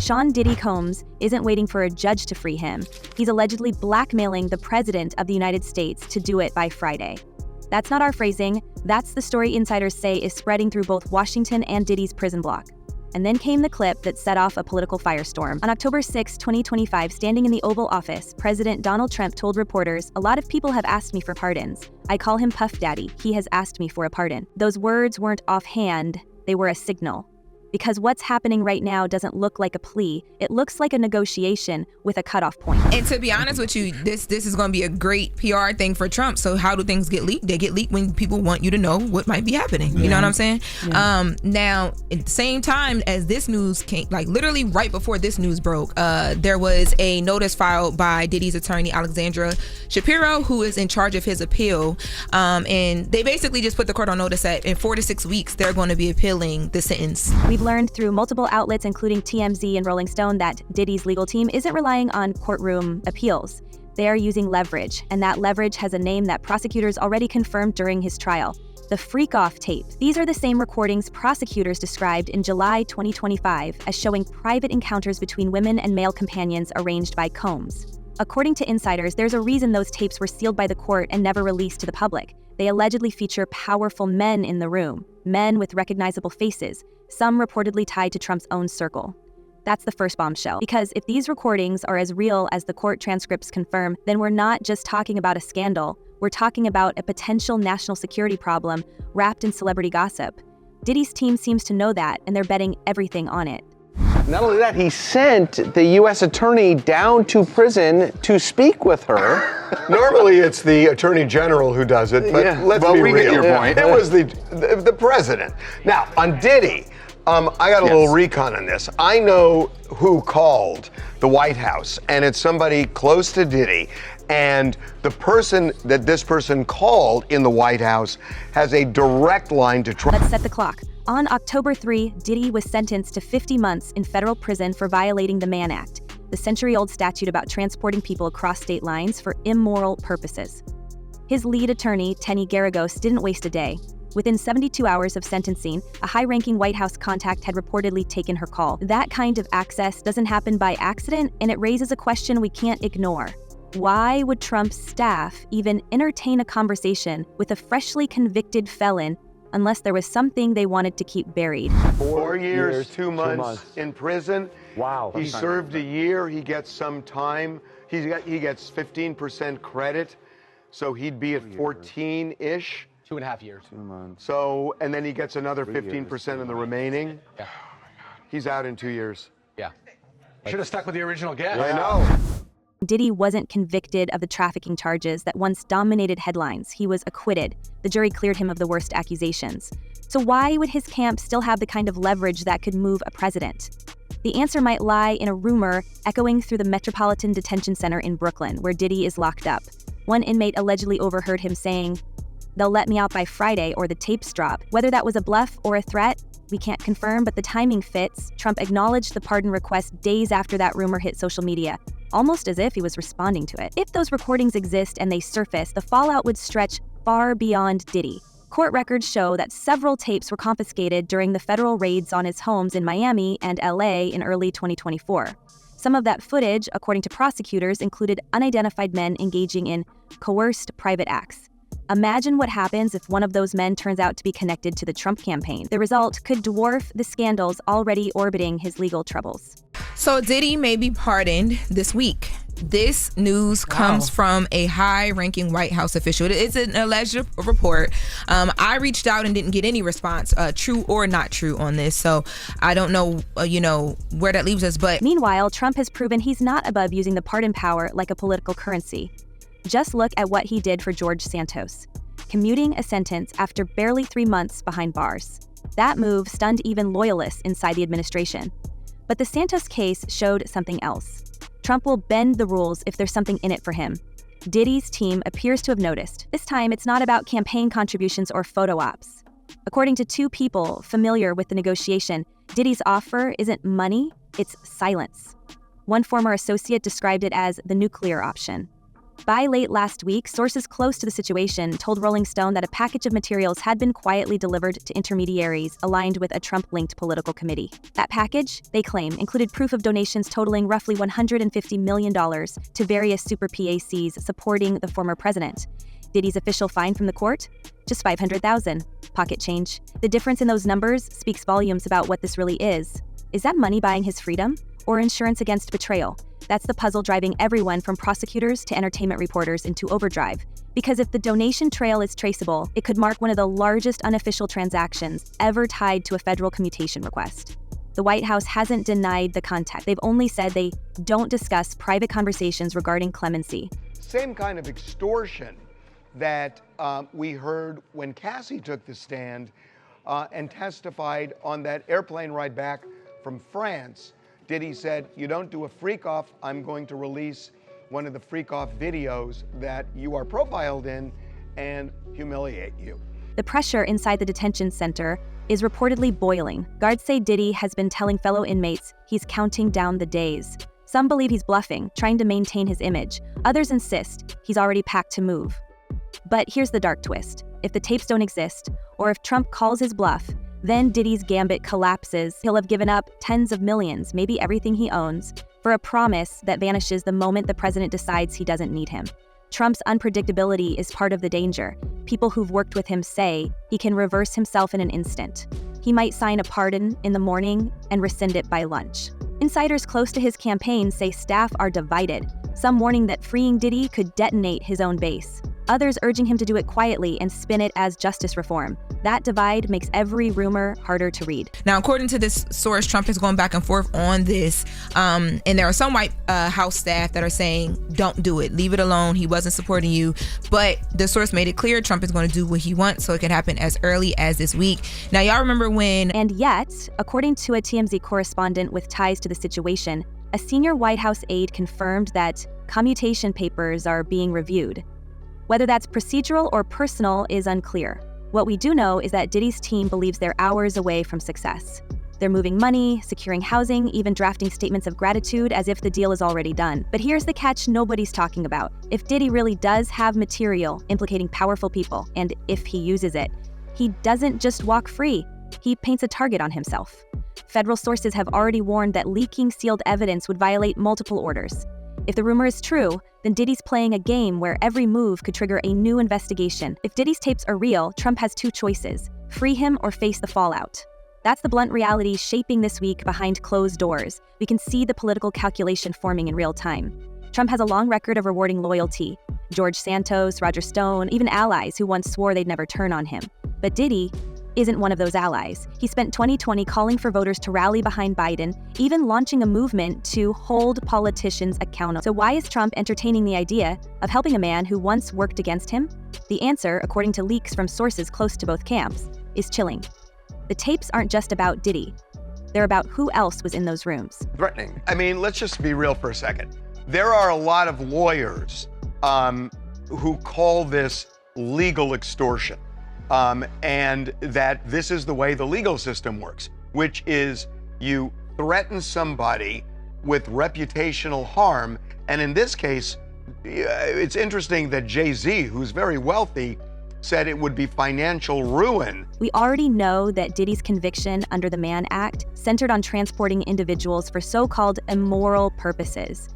Sean Diddy Combs isn't waiting for a judge to free him. He's allegedly blackmailing the President of the United States to do it by Friday. That's not our phrasing. That's the story insiders say is spreading through both Washington and Diddy's prison block. And then came the clip that set off a political firestorm. On October 6, 2025, standing in the Oval Office, President Donald Trump told reporters, "A lot of people have asked me for pardons. I call him Puff Daddy. He has asked me for a pardon." Those words weren't offhand, they were a signal. Because what's happening right now doesn't look like a plea. It looks like a negotiation with a cutoff point. And to be honest with you, this is going to be a great PR thing for Trump. So how do things get leaked? They get leaked when people want you to know what might be happening. You know what I'm saying? Yeah. Now, at the same time as this news came, like literally right before this news broke, there was a notice filed by Diddy's attorney, Alexandra Shapiro, who is in charge of his appeal. And they basically just put the court on notice that in 4 to 6 weeks, they're going to be appealing the sentence. We've learned through multiple outlets, including TMZ and Rolling Stone, that Diddy's legal team isn't relying on courtroom appeals. They are using leverage, and that leverage has a name that prosecutors already confirmed during his trial: the freak-off tape. These are the same recordings prosecutors described in July 2025 as showing private encounters between women and male companions arranged by Combs. According to insiders, there's a reason those tapes were sealed by the court and never released to the public. They allegedly feature powerful men in the room, men with recognizable faces, some reportedly tied to Trump's own circle. That's the first bombshell. Because if these recordings are as real as the court transcripts confirm, then we're not just talking about a scandal. We're talking about a potential national security problem wrapped in celebrity gossip. Diddy's team seems to know that, and they're betting everything on it. Not only that, he sent the U.S. attorney down to prison to speak with her. Normally, it's the attorney general who does it, but let's be real. Get your point. It was the president. Now, on Diddy, I got a little recon on this. I know who called the White House, and it's somebody close to Diddy. And the person that this person called in the White House has a direct line to Trump. Let's set the clock. On October 3, Diddy was sentenced to 50 months in federal prison for violating the Mann Act, the century-old statute about transporting people across state lines for immoral purposes. His lead attorney, Tenny Garagos, didn't waste a day. Within 72 hours of sentencing, a high-ranking White House contact had reportedly taken her call. That kind of access doesn't happen by accident, and it raises a question we can't ignore. Why would Trump's staff even entertain a conversation with a freshly convicted felon unless there was something they wanted to keep buried? 4 years, 2 months in prison. Wow. He served a year. He gets some time. He gets 15% credit, so he'd be at 14-ish. 2.5 years. 2 months. So, and then he gets another 15% in the remaining. Yeah. He's out in 2 years. Yeah. Should have stuck with the original guess. I know. Diddy wasn't convicted of the trafficking charges that once dominated headlines. He was acquitted. The jury cleared him of the worst accusations. So why would his camp still have the kind of leverage that could move a president? The answer might lie in a rumor echoing through the Metropolitan Detention Center in Brooklyn, where Diddy is locked up. One inmate allegedly overheard him saying, "They'll let me out by Friday or the tapes drop." Whether that was a bluff or a threat, we can't confirm, but the timing fits. Trump acknowledged the pardon request days after that rumor hit social media, almost as if he was responding to it. If those recordings exist and they surface, the fallout would stretch far beyond Diddy. Court records show that several tapes were confiscated during the federal raids on his homes in Miami and LA in early 2024. Some of that footage, according to prosecutors, included unidentified men engaging in coerced private acts. Imagine what happens if one of those men turns out to be connected to the Trump campaign. The result could dwarf the scandals already orbiting his legal troubles. So Diddy may be pardoned this week. This news comes from a high-ranking White House official. It's an alleged report. I reached out and didn't get any response, true or not true, on this. So I don't know, where that leaves us. But meanwhile, Trump has proven he's not above using the pardon power like a political currency. Just look at what he did for George Santos, commuting a sentence after barely 3 months behind bars. That move stunned even loyalists inside the administration. But the Santos case showed something else. Trump will bend the rules if there's something in it for him. Diddy's team appears to have noticed. This time, it's not about campaign contributions or photo ops. According to 2 people familiar with the negotiation, Diddy's offer isn't money, it's silence. One former associate described it as the nuclear option. By late last week, sources close to the situation told Rolling Stone that a package of materials had been quietly delivered to intermediaries aligned with a Trump-linked political committee. That package, they claim, included proof of donations totaling roughly $150 million to various super PACs supporting the former president. Diddy's official fine from the court? Just $500,000. Pocket change. The difference in those numbers speaks volumes about what this really is. Is that money buying his freedom? Or insurance against betrayal? That's the puzzle driving everyone from prosecutors to entertainment reporters into overdrive. Because if the donation trail is traceable, it could mark one of the largest unofficial transactions ever tied to a federal commutation request. The White House hasn't denied the contact. They've only said they don't discuss private conversations regarding clemency. Same kind of extortion that we heard when Cassie took the stand and testified on that airplane ride back from France. Diddy said, you don't do a freak off, I'm going to release one of the freak off videos that you are profiled in and humiliate you. The pressure inside the detention center is reportedly boiling. Guards say Diddy has been telling fellow inmates he's counting down the days. Some believe he's bluffing, trying to maintain his image. Others insist he's already packed to move. But here's the dark twist. If the tapes don't exist, or if Trump calls his bluff, then Diddy's gambit collapses. He'll have given up tens of millions, maybe everything he owns, for a promise that vanishes the moment the president decides he doesn't need him. Trump's unpredictability is part of the danger. People who've worked with him say he can reverse himself in an instant. He might sign a pardon in the morning and rescind it by lunch. Insiders close to his campaign say staff are divided, some warning that freeing Diddy could detonate his own base. Others urging him to do it quietly and spin it as justice reform. That divide makes every rumor harder to read. Now, according to this source, Trump is going back and forth on this. And there are some White House staff that are saying, don't do it. Leave it alone. He wasn't supporting you. But the source made it clear Trump is going to do what he wants, so it could happen as early as this week. Now, y'all remember when... And yet, according to a TMZ correspondent with ties to the situation, a senior White House aide confirmed that commutation papers are being reviewed. Whether that's procedural or personal is unclear. What we do know is that Diddy's team believes they're hours away from success. They're moving money, securing housing, even drafting statements of gratitude as if the deal is already done. But here's the catch nobody's talking about. If Diddy really does have material implicating powerful people, and if he uses it, he doesn't just walk free. He paints a target on himself. Federal sources have already warned that leaking sealed evidence would violate multiple orders. If the rumor is true, then Diddy's playing a game where every move could trigger a new investigation. If Diddy's tapes are real, Trump has two choices: free him or face the fallout. That's the blunt reality shaping this week behind closed doors. We can see the political calculation forming in real time. Trump has a long record of rewarding loyalty. George Santos, Roger Stone, even allies who once swore they'd never turn on him. But Diddy isn't one of those allies. He spent 2020 calling for voters to rally behind Biden, even launching a movement to hold politicians accountable. So why is Trump entertaining the idea of helping a man who once worked against him? The answer, according to leaks from sources close to both camps, is chilling. The tapes aren't just about Diddy. They're about who else was in those rooms. Threatening. I mean, let's just be real for a second. There are a lot of lawyers who call this legal extortion. And that this is the way the legal system works, which is you threaten somebody with reputational harm. And in this case, it's interesting that Jay-Z, who's very wealthy, said it would be financial ruin. We already know that Diddy's conviction under the Mann Act centered on transporting individuals for so-called immoral purposes.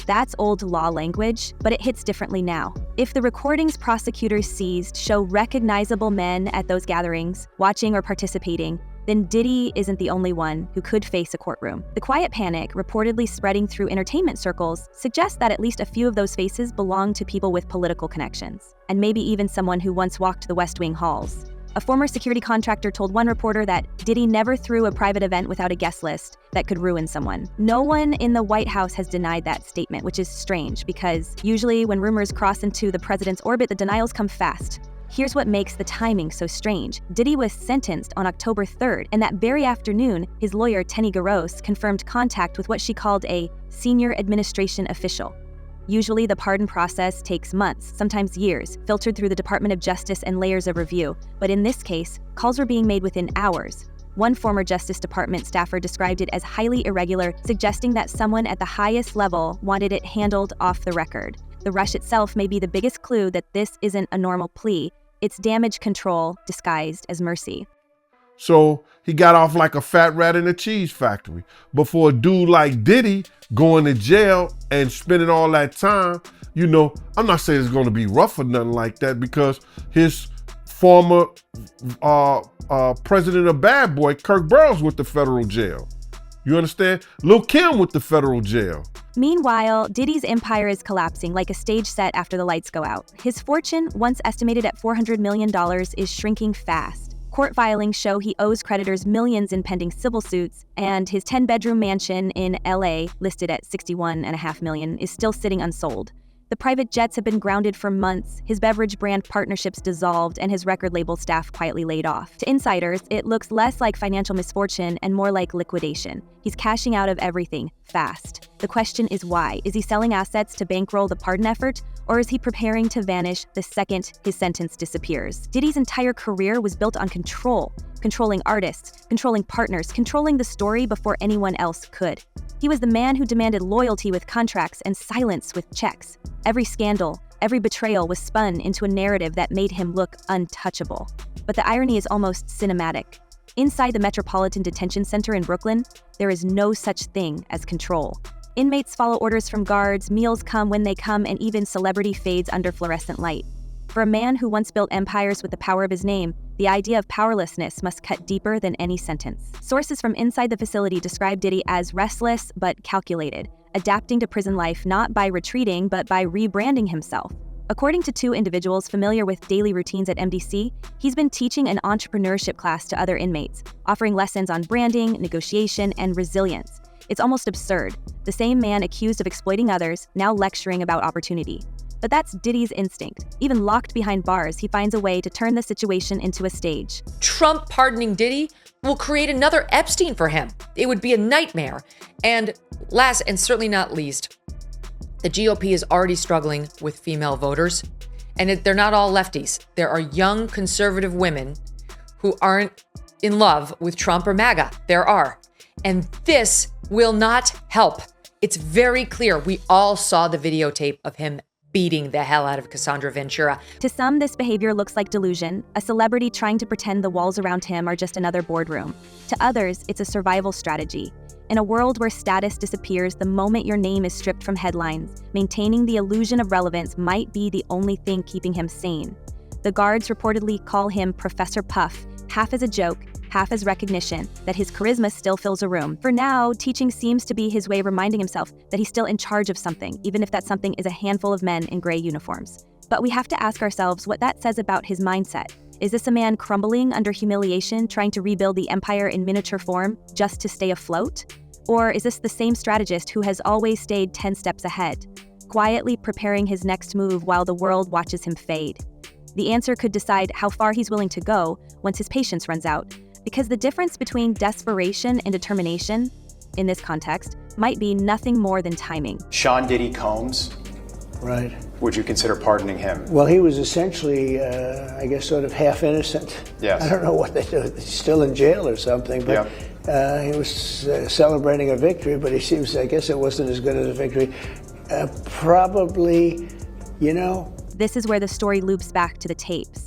That's old law language, but it hits differently now. If the recordings prosecutors seized show recognizable men at those gatherings, watching or participating, then Diddy isn't the only one who could face a courtroom. The quiet panic, reportedly spreading through entertainment circles, suggests that at least a few of those faces belong to people with political connections, and maybe even someone who once walked the West Wing halls. A former security contractor told one reporter that Diddy never threw a private event without a guest list that could ruin someone. No one in the White House has denied that statement, which is strange because usually when rumors cross into the president's orbit, the denials come fast. Here's what makes the timing so strange. Diddy was sentenced on October 3rd, and that very afternoon, his lawyer, Tenny Garros, confirmed contact with what she called a senior administration official. Usually, the pardon process takes months, sometimes years, filtered through the Department of Justice and layers of review. But in this case, calls were being made within hours. One former Justice Department staffer described it as highly irregular, suggesting that someone at the highest level wanted it handled off the record. The rush itself may be the biggest clue that this isn't a normal plea. It's damage control disguised as mercy. So he got off like a fat rat in a cheese factory. But for a dude like Diddy going to jail and spending all that time, I'm not saying it's going to be rough or nothing like that, because his former president of Bad Boy, Kirk Burrows, with the federal jail. You understand? Lil' Kim with the federal jail. Meanwhile, Diddy's empire is collapsing like a stage set after the lights go out. His fortune, once estimated at $400 million, is shrinking fast. Court filings show he owes creditors millions in pending civil suits, and his 10-bedroom mansion in LA, listed at $61.5 million, is still sitting unsold. The private jets have been grounded for months, his beverage brand partnerships dissolved, and his record label staff quietly laid off. To insiders, it looks less like financial misfortune and more like liquidation. He's cashing out of everything, fast. The question is why? Is he selling assets to bankroll the pardon effort? Or is he preparing to vanish the second his sentence disappears? Diddy's entire career was built on control. Controlling artists, controlling partners, controlling the story before anyone else could. He was the man who demanded loyalty with contracts and silence with checks. Every scandal, every betrayal was spun into a narrative that made him look untouchable. But the irony is almost cinematic. Inside the Metropolitan Detention Center in Brooklyn, there is no such thing as control. Inmates follow orders from guards, meals come when they come, and even celebrity fades under fluorescent light. For a man who once built empires with the power of his name, the idea of powerlessness must cut deeper than any sentence. Sources from inside the facility describe Diddy as restless but calculated, adapting to prison life not by retreating but by rebranding himself. According to two individuals familiar with daily routines at MDC, he's been teaching an entrepreneurship class to other inmates, offering lessons on branding, negotiation, and resilience. It's almost absurd. The same man accused of exploiting others, now lecturing about opportunity. But that's Diddy's instinct. Even locked behind bars, he finds a way to turn the situation into a stage. Trump pardoning Diddy will create another Epstein for him. It would be a nightmare. And last and certainly not least, the GOP is already struggling with female voters. And they're not all lefties. There are young conservative women who aren't in love with Trump or MAGA. There are. And this will not help. It's very clear. We all saw the videotape of him beating the hell out of Cassandra Ventura. To some, this behavior looks like delusion, a celebrity trying to pretend the walls around him are just another boardroom. To others, it's a survival strategy. In a world where status disappears the moment your name is stripped from headlines, maintaining the illusion of relevance might be the only thing keeping him sane. The guards reportedly call him Professor Puff, half as a joke, half as recognition that his charisma still fills a room. For now, teaching seems to be his way of reminding himself that he's still in charge of something, even if that something is a handful of men in gray uniforms. But we have to ask ourselves what that says about his mindset. Is this a man crumbling under humiliation, trying to rebuild the empire in miniature form just to stay afloat? Or is this the same strategist who has always stayed 10 steps ahead, quietly preparing his next move while the world watches him fade? The answer could decide how far he's willing to go once his patience runs out, because the difference between desperation and determination, in this context, might be nothing more than timing. Sean Diddy Combs, right? Would you consider pardoning him? Well, he was essentially, I guess, sort of half innocent. Yes. I don't know what they do. He's still in jail or something, but he was celebrating a victory, but he seems, I guess it wasn't as good as a victory. Probably, This is where the story loops back to the tapes.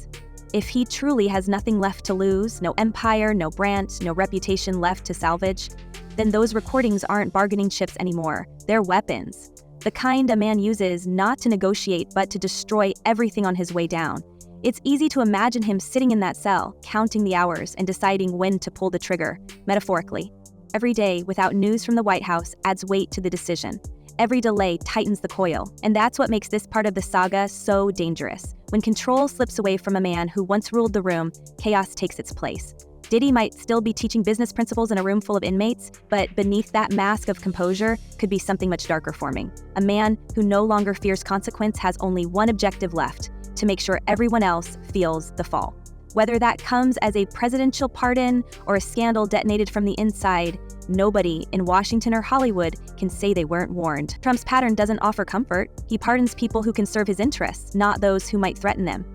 If he truly has nothing left to lose, no empire, no brand, no reputation left to salvage, then those recordings aren't bargaining chips anymore. They're weapons. The kind a man uses not to negotiate, but to destroy everything on his way down. It's easy to imagine him sitting in that cell, counting the hours and deciding when to pull the trigger, metaphorically. Every day without news from the White House adds weight to the decision. Every delay tightens the coil, and that's what makes this part of the saga so dangerous. When control slips away from a man who once ruled the room, chaos takes its place. Diddy might still be teaching business principles in a room full of inmates, but beneath that mask of composure could be something much darker forming. A man who no longer fears consequence has only one objective left: to make sure everyone else feels the fall. Whether that comes as a presidential pardon or a scandal detonated from the inside, nobody in Washington or Hollywood can say they weren't warned. Trump's pattern doesn't offer comfort. He pardons people who can serve his interests, not those who might threaten them.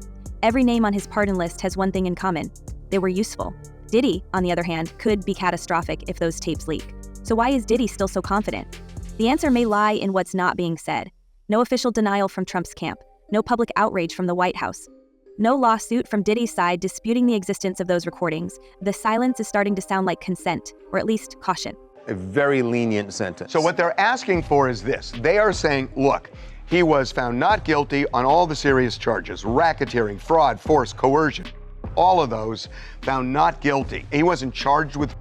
Every name on his pardon list has one thing in common: they were useful. Diddy, on the other hand, could be catastrophic if those tapes leak. So why is Diddy still so confident? The answer may lie in what's not being said. No official denial from Trump's camp. No public outrage from the White House. No lawsuit from Diddy's side disputing the existence of those recordings. The silence is starting to sound like consent, or at least caution. A very lenient sentence. So what they're asking for is this. They are saying, look, he was found not guilty on all the serious charges, racketeering, fraud, force, coercion, all of those found not guilty. He wasn't charged with,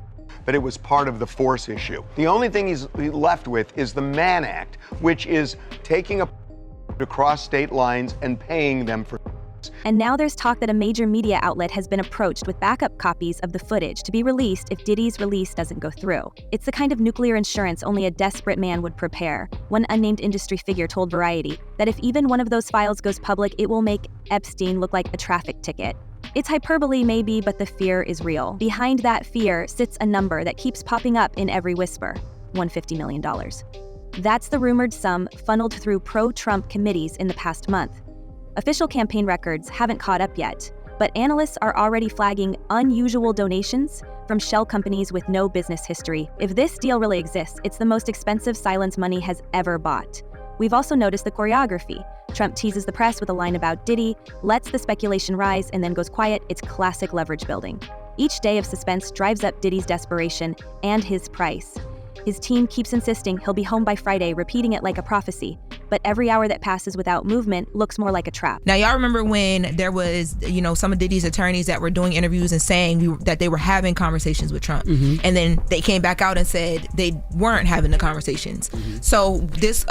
but it was part of the force issue. The only thing he's left with is the Mann Act, which is taking across state lines and paying them for. And now there's talk that a major media outlet has been approached with backup copies of the footage to be released if Diddy's release doesn't go through. It's the kind of nuclear insurance only a desperate man would prepare. One unnamed industry figure told Variety that if even one of those files goes public, it will make Epstein look like a traffic ticket. It's hyperbole maybe, but the fear is real. Behind that fear sits a number that keeps popping up in every whisper: $150 million. That's the rumored sum funneled through pro-Trump committees in the past month. Official campaign records haven't caught up yet, but analysts are already flagging unusual donations from shell companies with no business history. If this deal really exists, it's the most expensive silence money has ever bought. We've also noticed the choreography. Trump teases the press with a line about Diddy, lets the speculation rise, and then goes quiet. It's classic leverage building. Each day of suspense drives up Diddy's desperation and his price. His team keeps insisting he'll be home by Friday, repeating it like a prophecy. But every hour that passes without movement looks more like a trap. Now, y'all remember when there was, some of Diddy's attorneys that were doing interviews and saying that they were having conversations with Trump. Mm-hmm. And then they came back out and said they weren't having the conversations. Mm-hmm. So this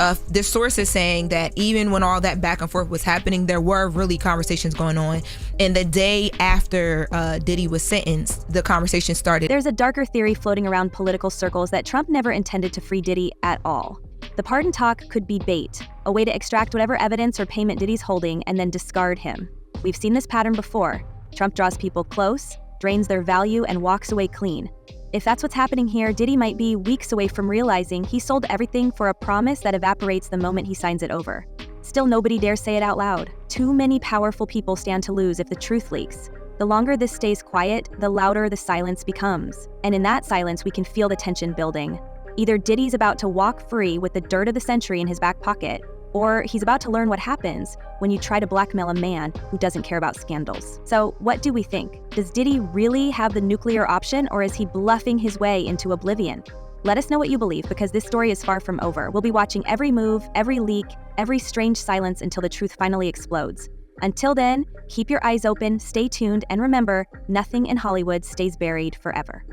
source is saying that even when all that back and forth was happening, there were really conversations going on. And the day after Diddy was sentenced, the conversation started. There's a darker theory floating around political circles that Trump never intended to free Diddy at all. The pardon talk could be bait, a way to extract whatever evidence or payment Diddy's holding and then discard him. We've seen this pattern before. Trump draws people close, drains their value, and walks away clean. If that's what's happening here, Diddy might be weeks away from realizing he sold everything for a promise that evaporates the moment he signs it over. Still, nobody dares say it out loud. Too many powerful people stand to lose if the truth leaks. The longer this stays quiet, the louder the silence becomes. And in that silence, we can feel the tension building. Either Diddy's about to walk free with the dirt of the century in his back pocket, or he's about to learn what happens when you try to blackmail a man who doesn't care about scandals. So what do we think? Does Diddy really have the nuclear option, or is he bluffing his way into oblivion? Let us know what you believe, because this story is far from over. We'll be watching every move, every leak, every strange silence until the truth finally explodes. Until then, keep your eyes open, stay tuned, and remember, nothing in Hollywood stays buried forever.